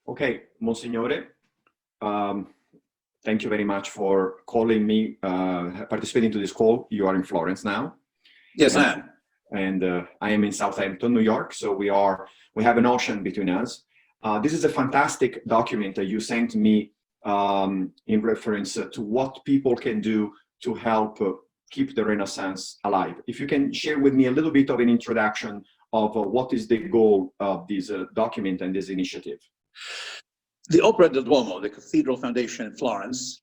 Okay, Monsignore, um, thank you very much for calling me, participating to this call. You are in Florence now. Yes, I am. And I am in Southampton, New York. So we have an ocean between us. This is a fantastic document that you sent me in reference to what people can do to help keep the Renaissance alive. If you can share with me a little bit of an introduction of what is the goal of this document and this initiative. The Opera del Duomo, the Cathedral Foundation in Florence,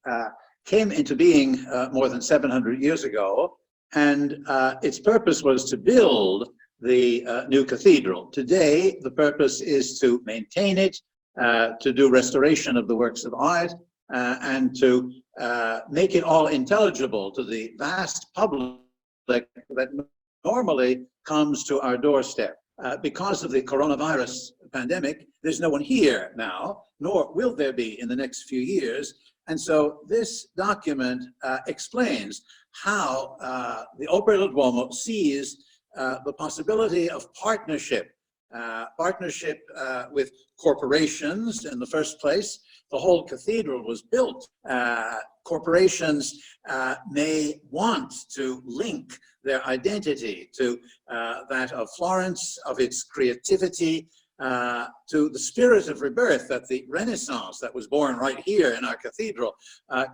came into being more than 700 years ago, and its purpose was to build the new cathedral. Today, the purpose is to maintain it, to do restoration of the works of art, and to make it all intelligible to the vast public that normally comes to our doorstep. Because of the coronavirus pandemic, there's no one here now, nor will there be in the next few years. And so this document explains how the Opera del Duomo sees the possibility of partnership with corporations in the first place. The whole cathedral was built. Corporations may want to link their identity to that of Florence, of its creativity, to the spirit of rebirth that the Renaissance that was born right here in our cathedral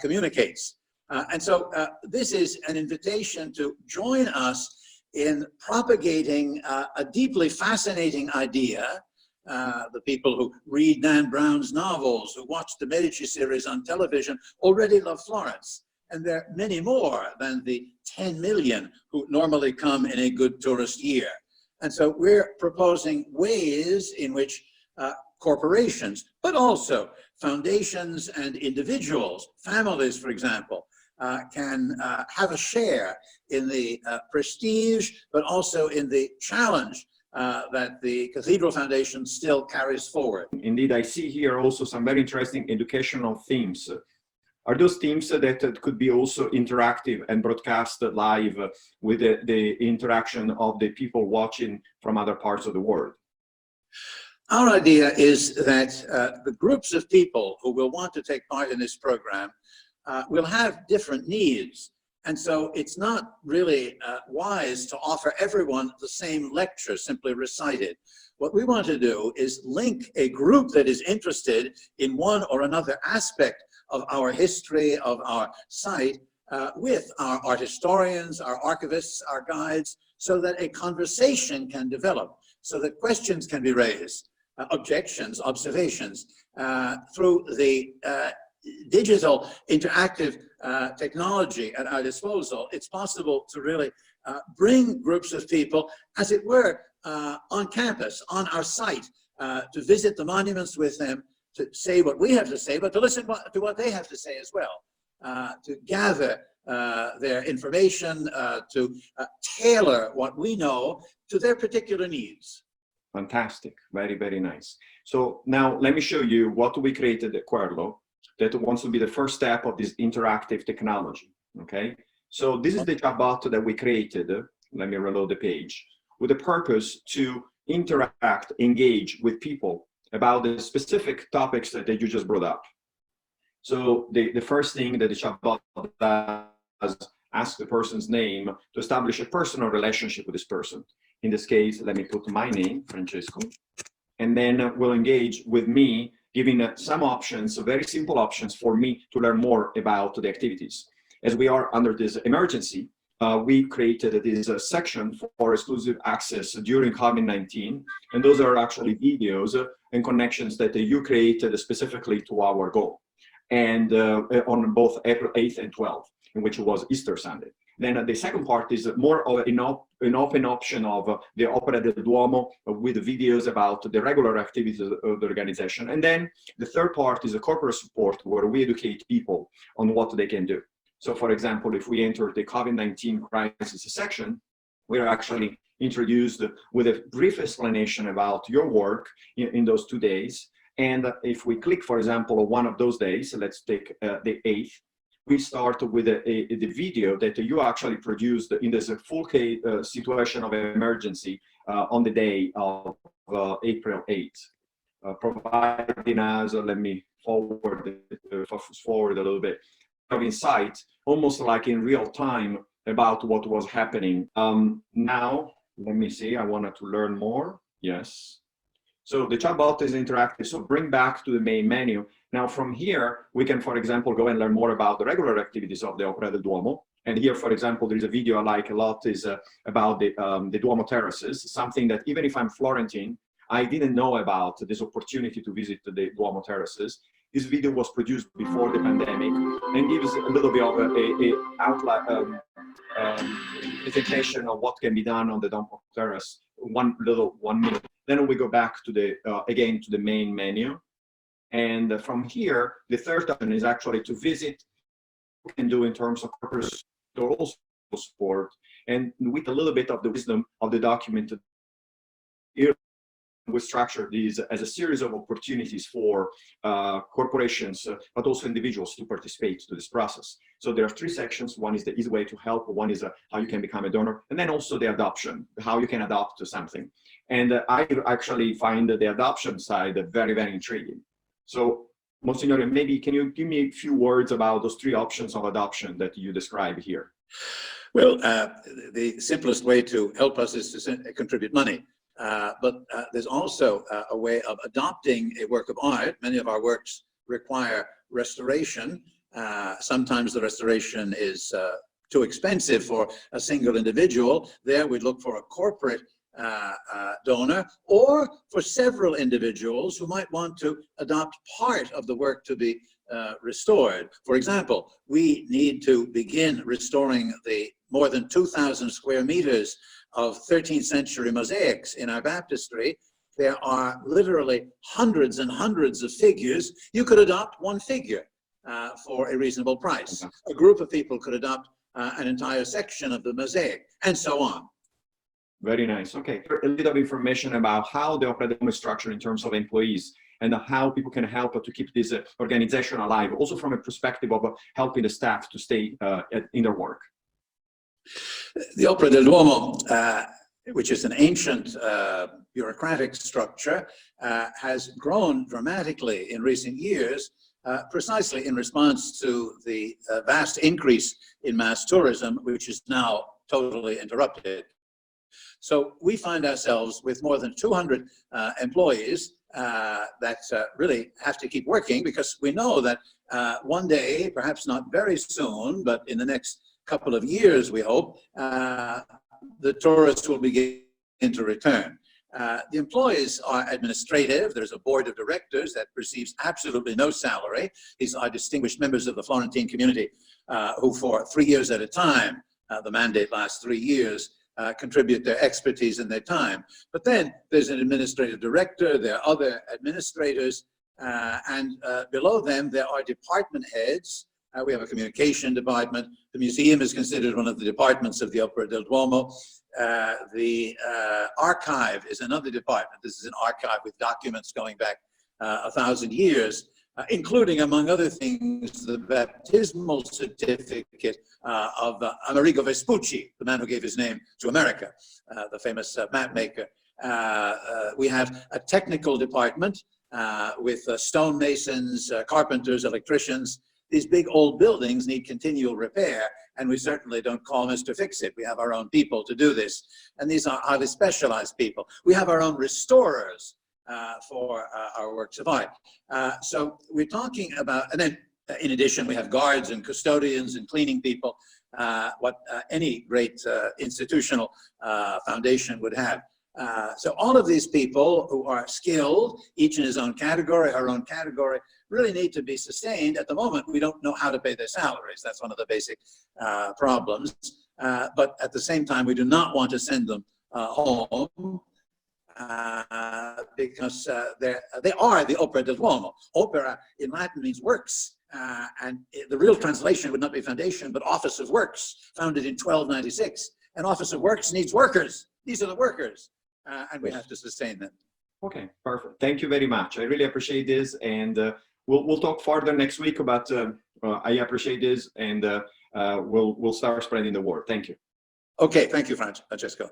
communicates. And so this is an invitation to join us in propagating a deeply fascinating idea. The people who read Dan Brown's novels, who watch the Medici series on television, already love Florence. And there are many more than the 10 million who normally come in a good tourist year. And so we're proposing ways in which corporations, but also foundations and individuals, families, for example, can have a share in the prestige, but also in the challenge that the Cathedral Foundation still carries forward. Indeed, I see here also some very interesting educational themes. Are those themes that could be also interactive and broadcast live with the interaction of the people watching from other parts of the world? Our idea is that the groups of people who will want to take part in this program will have different needs. And so it's not really wise to offer everyone the same lecture, simply recited. What we want to do is link a group that is interested in one or another aspect of our history, of our site, with our art historians, our archivists, our guides, so that a conversation can develop, so that questions can be raised, objections, observations, through the digital interactive technology at our disposal. It's possible to really bring groups of people, as it were, on campus, on our site, to visit the monuments with them, to say what we have to say, but to listen to what they have to say as well, to gather their information, to tailor what we know to their particular needs. Fantastic, very, very nice. So now let me show you what we created at Querlo that wants to be the first step of this interactive technology, okay? So this is the chatbot that we created. Let me reload the page, with the purpose to interact, engage with people about the specific topics that you just brought up. So the first thing that the chatbot does, ask the person's name to establish a personal relationship with this person. In this case, let me put my name, Francesco, and then we'll engage with me, giving some options, very simple options for me to learn more about the activities. As we are under this emergency, we created this section for exclusive access during COVID-19, and those are actually videos and connections that you created specifically to our goal, and on both April 8th and 12th, in which was Easter Sunday. Then the second part is more of an open option of the Opera del Duomo with videos about the regular activities of the organization. And then the third part is a corporate support where we educate people on what they can do. So for example, if we enter the COVID-19 crisis section, we're actually introduced with a brief explanation about your work in those 2 days. And if we click, for example, on one of those days, let's take the 8th, we start with the video that you actually produced in this full situation of emergency on the day of April 8th. providing us, let me fast forward a little bit, of insight, almost like in real time about what was happening. Now, let me see, I wanted to learn more. Yes. So the chatbot is interactive, so bring back to the main menu. Now from here, we can, for example, go and learn more about the regular activities of the Opera del Duomo. And here, for example, there is a video I like a lot, is about the Duomo terraces, something that even if I'm Florentine, I didn't know about this opportunity to visit the Duomo terraces. This video was produced before the pandemic and gives a little bit of a outline, presentation of what can be done on the Duomo terrace, 1 minute. Then we go back to the, again, to the main menu. And from here, the third option is actually to visit what we can do in terms of purpose or also support, and with a little bit of the wisdom of the document, we structure these as a series of opportunities for corporations, but also individuals to participate to this process. So there are 3 sections. One is the easy way to help. One is how you can become a donor. And then also the adoption, how you can adopt to something. And I actually find the adoption side very, very intriguing. So Monsignor, maybe can you give me a few words about those 3 options of adoption that you describe here? Well, the simplest way to help us is to contribute money. But there's also a way of adopting a work of art. Many of our works require restoration. Sometimes the restoration is too expensive for a single individual. There we'd look for a corporate donor, or for several individuals who might want to adopt part of the work to be restored. For example, we need to begin restoring the more than 2,000 square meters of 13th century mosaics in our baptistry. There are literally hundreds and hundreds of figures. You could adopt 1 figure for a reasonable price. A group of people could adopt an entire section of the mosaic, and so on. Very nice. Okay, a little bit of information about how the Opera del Duomo is structured in terms of employees and how people can help to keep this organization alive, also from a perspective of helping the staff to stay in their work. The Opera del Duomo, which is an ancient bureaucratic structure, has grown dramatically in recent years, precisely in response to the vast increase in mass tourism, which is now totally interrupted. So we find ourselves with more than 200 employees that really have to keep working, because we know that one day, perhaps not very soon, but in the next couple of years, we hope, the tourists will begin to return. The employees are administrative. There's a board of directors that receives absolutely no salary. These are distinguished members of the Florentine community who, for 3 years at a time, the mandate lasts 3 years, contribute their expertise and their time. But then there's an administrative director, there are other administrators, and below them there are department heads. We have a communication department. The museum is considered one of the departments of the Opera del Duomo. The archive is another department. This is an archive with documents going back 1,000 years, including, among other things, the baptismal certificate of Amerigo Vespucci, the man who gave his name to America, the famous map maker. We have a technical department with stonemasons, carpenters, electricians. These big old buildings need continual repair, and we certainly don't call Mr. Fix-It. We have our own people to do this, and these are highly specialized people. We have our own restorers for our works of art. So we're talking about, and then in addition, we have guards and custodians and cleaning people, what any great institutional foundation would have. So all of these people who are skilled, each in his own category, her own category, really need to be sustained. At the moment, we don't know how to pay their salaries. That's one of the basic problems. But at the same time, we do not want to send them home because they are the Opera del Duomo. Opera in Latin means works. And the real translation would not be foundation, but office of works, founded in 1296. An office of works needs workers. These are the workers. And we have to sustain them. Okay, perfect. Thank you very much. I really appreciate this, and we'll talk further next week about. I appreciate this, and we'll start spreading the word. Thank you. Okay, thank you, Francesco.